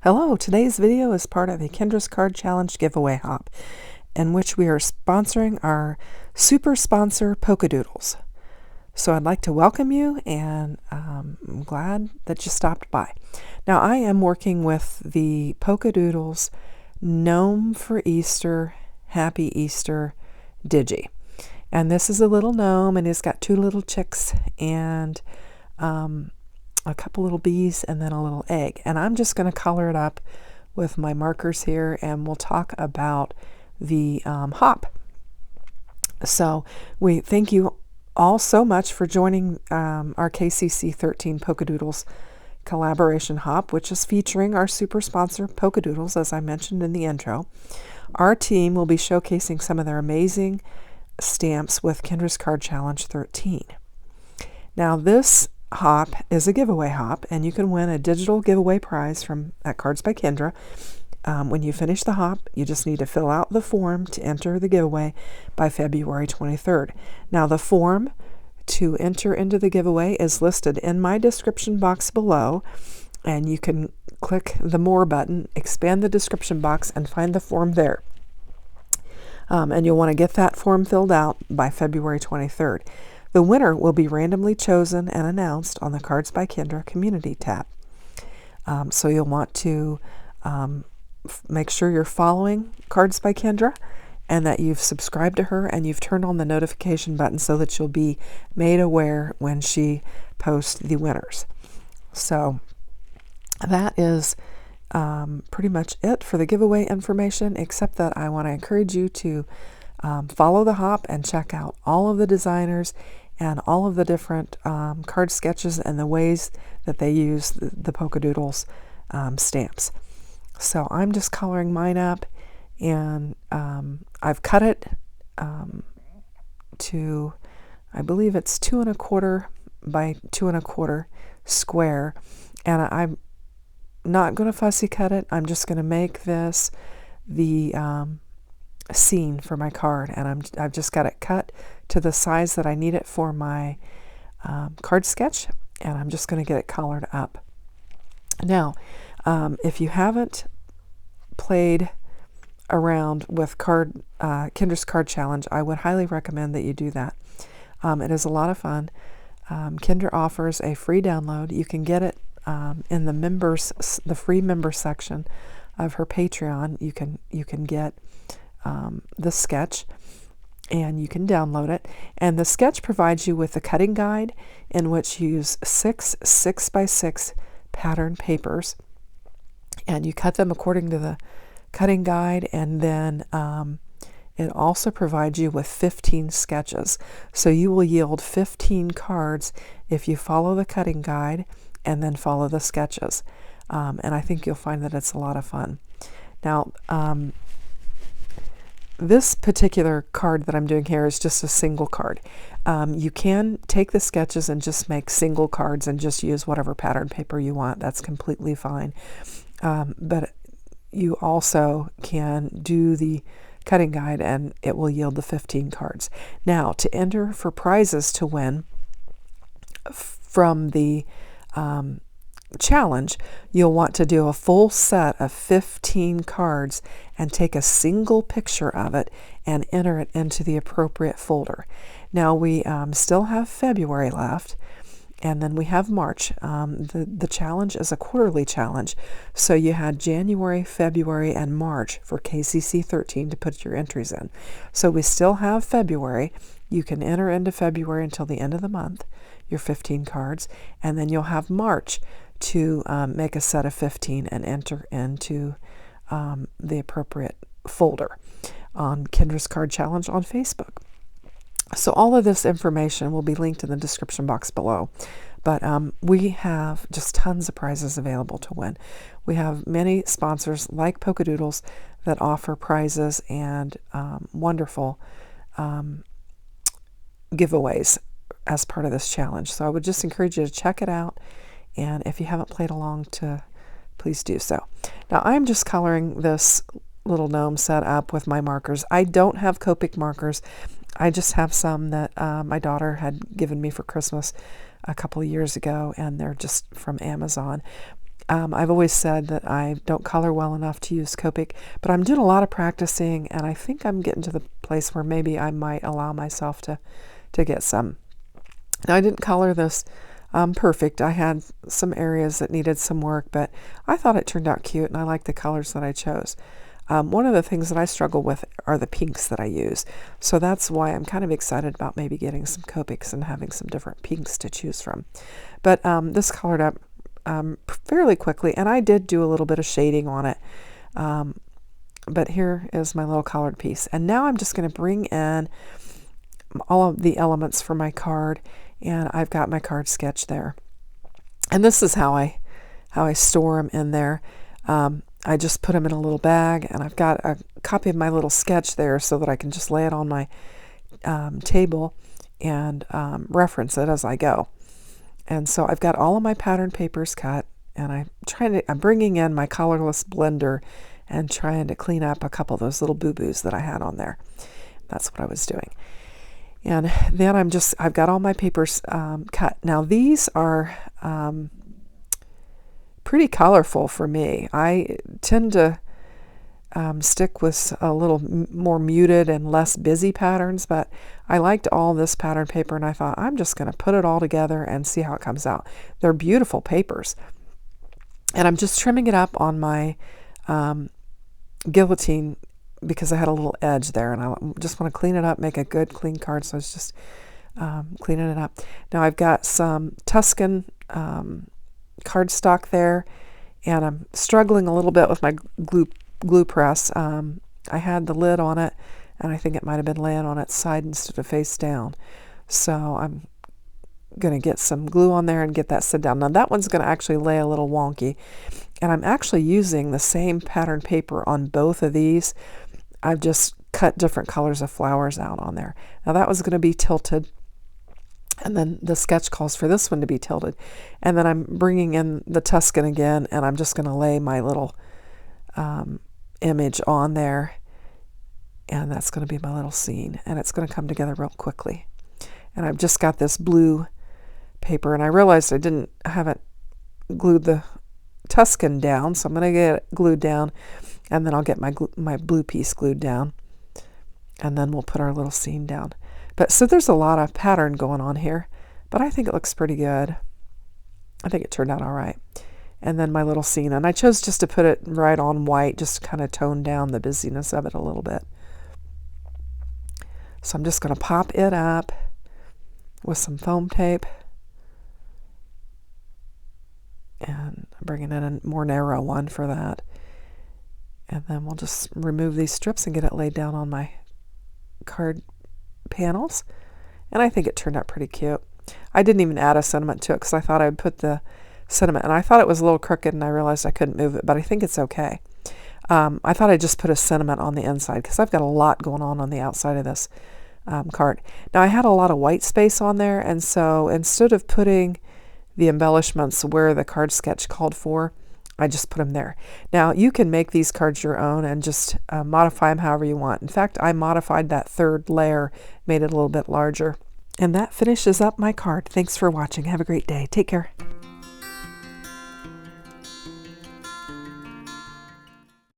Hello, today's video is part of a Kendra's Card Challenge giveaway hop, in which we are sponsoring our super sponsor Pokedoodles. So I'd like to welcome you, and I'm glad that you stopped by. Now I am working with the Pokedoodles Gnome for Easter, Happy Easter Digi. And this is a little gnome, and he's got two little chicks and a couple little bees and then a little egg. And I'm just going to color it up with my markers here, and we'll talk about the hop. So we thank you all so much for joining our KCC 13 Pokedoodles collaboration hop, which is featuring our super sponsor Pokedoodles, as I mentioned in the intro. Our team will be showcasing some of their amazing stamps with Kendra's Card Challenge 13. Now this hop is a giveaway hop, and you can win a digital giveaway prize from at Cards by Kendra. When you finish the hop, you just need to fill out the form to enter the giveaway by February 23rd. Now the form to enter into the giveaway is listed in my description box below, and you can click the More button, expand the description box, and find the form there. And you'll want to get that form filled out by February 23rd. The winner will be randomly chosen and announced on the Cards by Kendra community tab. So you'll want to make sure you're following Cards by Kendra, and that you've subscribed to her and you've turned on the notification button so that you'll be made aware when she posts the winners. So that is pretty much it for the giveaway information, except that I want to encourage you to follow the hop and check out all of the designers and all of the different card sketches and the ways that they use the Pokedoodles stamps. So I'm just coloring mine up, and I've cut it to, I believe it's 2 1/4 by 2 1/4 square, and I'm not going to fussy cut it. I'm just going to make this the scene for my card, and I've just got it cut to the size that I need it for my card sketch, and I'm just going to get it colored up. Now, if you haven't played around with Kendra's Card Challenge, I would highly recommend that you do that. It is a lot of fun. Kendra offers a free download. You can get it in the free member section of her Patreon. You can get the sketch, and you can download it. And the sketch provides you with a cutting guide in which you use 6 6x6 pattern papers, and you cut them according to the cutting guide, and then it also provides you with 15 sketches. So you will yield 15 cards if you follow the cutting guide and then follow the sketches. And I think you'll find that it's a lot of fun. Now, this particular card that I'm doing here is just a single card. You can take the sketches and just make single cards and just use whatever pattern paper you want. That's completely fine. But you also can do the cutting guide, and it will yield the 15 cards. Now, to enter for prizes to win from the challenge, you'll want to do a full set of 15 cards and take a single picture of it and enter it into the appropriate folder. Now we still have February left, and then we have March. The challenge is a quarterly challenge, so you had January, February, and March for KCC 13 to put your entries in. So we still have February. You can enter into February until the end of the month, your 15 cards, and then you'll have March to make a set of 15 and enter into the appropriate folder on Kendra's Card Challenge on Facebook. So all of this information will be linked in the description box below. But we have just tons of prizes available to win. We have many sponsors like Pokedoodles that offer prizes and wonderful giveaways as part of this challenge. So I would just encourage you to check it out. And if you haven't played along, to please do so. Now I'm just coloring this little gnome set up with my markers. I don't have Copic markers. I just have some that my daughter had given me for Christmas a couple of years ago, and they're just from Amazon. I've always said that I don't color well enough to use Copic, but I'm doing a lot of practicing, and I think I'm getting to the place where maybe I might allow myself to get some. Now, I didn't color this perfect. I had some areas that needed some work, but I thought it turned out cute, and I like the colors that I chose. One of the things that I struggle with are the pinks that I use, so that's why I'm kind of excited about maybe getting some Copics and having some different pinks to choose from. But this colored up fairly quickly, and I did do a little bit of shading on it. But here is my little colored piece, and now I'm just going to bring in all of the elements for my card, and I've got my card sketch there. And this is how I store them in there. I just put them in a little bag, and I've got a copy of my little sketch there so that I can just lay it on my table and reference it as I go. And so I've got all of my pattern papers cut, and I'm bringing in my colorless blender and trying to clean up a couple of those little boo-boos that I had on there. That's what I was doing. And then I've got all my papers cut. Now these are pretty colorful for me. I tend to stick with a little more muted and less busy patterns, but I liked all this pattern paper, and I thought I'm just going to put it all together and see how it comes out. They're beautiful papers, and I'm just trimming it up on my guillotine because I had a little edge there, and I just want to clean it up, make a good clean card, so I was just cleaning it up. Now I've got some Tuscan cardstock there, and I'm struggling a little bit with my glue press. I had the lid on it, and I think it might have been laying on its side instead of face down. So I'm going to get some glue on there and get that set down. Now that one's going to actually lay a little wonky, and I'm actually using the same pattern paper on both of these. I've just cut different colors of flowers out on there. Now that was going to be tilted, and then the sketch calls for this one to be tilted. And then I'm bringing in the Tuscan again, and I'm just going to lay my little image on there, and that's going to be my little scene, and it's going to come together real quickly. And I've just got this blue paper, and I realized I haven't glued the Tuscan down, so I'm going to get it glued down, and then I'll get my blue piece glued down, and then we'll put our little scene down. But so there's a lot of pattern going on here, but I think it looks pretty good. I think it turned out all right. And then my little scene, and I chose just to put it right on white, just to kind of tone down the busyness of it a little bit. So I'm just going to pop it up with some foam tape, and I'm bringing in a more narrow one for that. And then we'll just remove these strips and get it laid down on my card panels. And I think it turned out pretty cute. I didn't even add a sentiment to it because I thought I'd put the sentiment, and I thought it was a little crooked, and I realized I couldn't move it, but I think it's okay. I thought I'd just put a sentiment on the inside because I've got a lot going on the outside of this card. Now I had a lot of white space on there, and so instead of putting the embellishments where the card sketch called for, I just put them there. Now you can make these cards your own and just modify them however you want. In fact, I modified that third layer, made it a little bit larger. And that finishes up my card. Thanks for watching. Have a great day. Take care.